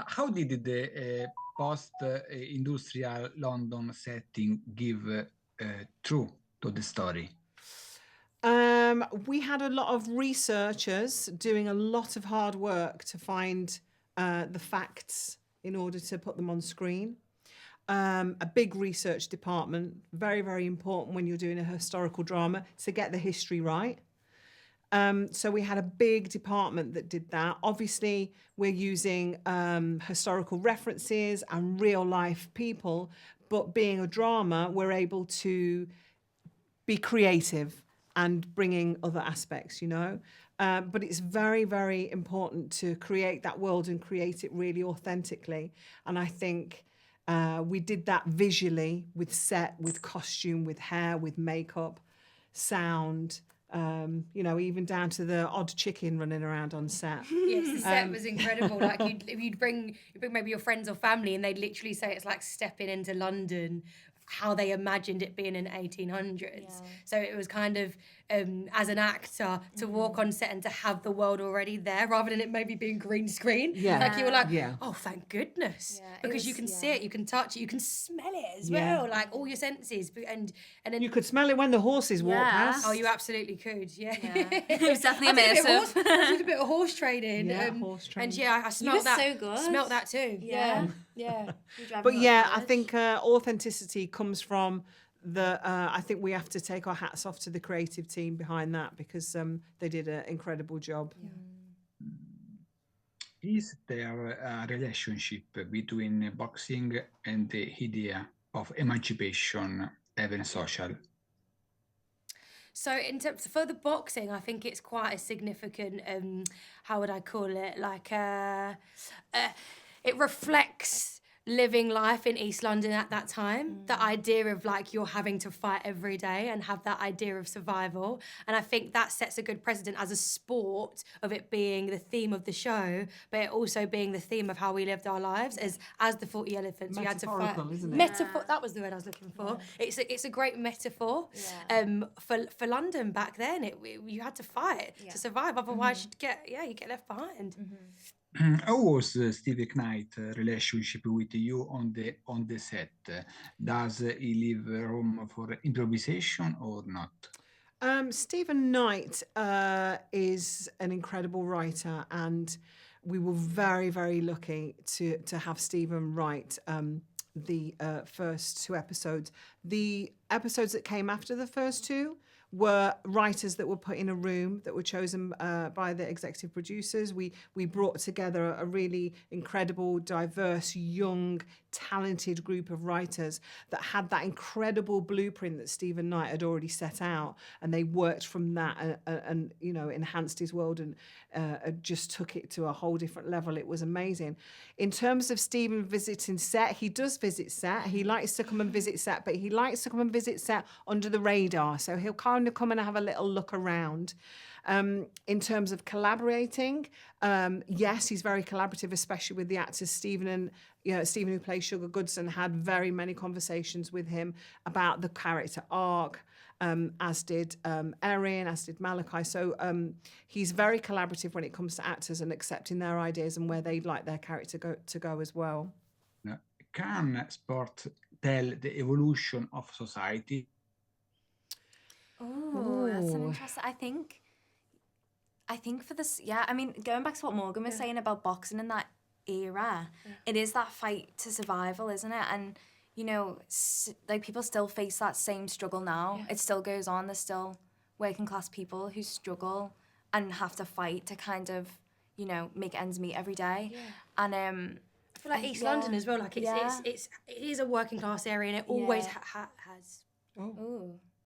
How did the post-industrial London setting give true to the story? We had a lot of researchers doing a lot of hard work to find the facts in order to put them on screen. A big research department, very, very important when you're doing a historical drama to get the history right. So we had a big department that did that. Obviously, we're using historical references and real life people, but being a drama, we're able to be creative and bringing other aspects, you know. But it's very, very important to create that world and create it really authentically. And I think we did that visually with set, with costume, with hair, with makeup, sound, you know, even down to the odd chicken running around on set. Yes, the set was incredible. Like you'd bring maybe your friends or family, and they'd literally say it's like stepping into London, how they imagined it being in the 1800s. Yeah. So it was kind of, as an actor, to walk on set and to have the world already there, rather than it maybe being green screen. Yeah. Like you were like, oh, thank goodness. Yeah, because you can see it, you can touch it, you can smell it as well, like all your senses. And then you could smell it when the horses walk past. Oh, you absolutely could, yeah. It was definitely immersive. I did a bit of horse training. Horse training. And yeah, I smelled that. So good. Smelled that too. Yeah. But yeah, I think authenticity comes from I think we have to take our hats off to the creative team behind that, because they did an incredible job. Is there a relationship between boxing and the idea of emancipation, even social? So in terms for the boxing, I think it's quite a significant, how would I call it? Like it reflects living life in East London at that time. The idea of like you're having to fight every day and have that idea of survival. And I think that sets a good precedent as a sport of it being the theme of the show, but it also being the theme of how we lived our lives as the 40 elephants. We had to fight. Isn't it? Metaphor. That was the word I was looking for. It's a great metaphor. For London back then. You had to fight to survive. Otherwise, you get left behind. How was Steve Knight's relationship with you on the set? Does he leave room for improvisation or not? Stephen Knight is an incredible writer, and we were very, very lucky to have Stephen write the first two episodes. The episodes that came after the first two were writers that were put in a room that were chosen by the executive producers. We brought together a really incredible, diverse, young, talented group of writers that had that incredible blueprint that Stephen Knight had already set out, and they worked from that and you know, enhanced his world and just took it to a whole different level. It was amazing. In terms of Stephen visiting set, he does visit set. He likes to come and visit set, but he likes to come and visit set under the radar. So he'll kind of come and have a little look around. In terms of collaborating, yes, he's very collaborative, especially with the actors. Stephen, who plays Sugar Goodson, had very many conversations with him about the character arc, as did Erin, as did Malachi. So he's very collaborative when it comes to actors and accepting their ideas and where they'd like their character to go as well. Can sport tell the evolution of society? Oh, that's an interesting. I think for this, I mean, going back to what Morgan was saying about boxing in that era, it is that fight to survival, isn't it? And, you know, like people still face that same struggle now. It still goes on. There's still working class people who struggle and have to fight to kind of, you know, make ends meet every day. And I feel like East London as well. Like it is a working class area, and it always has. Ooh.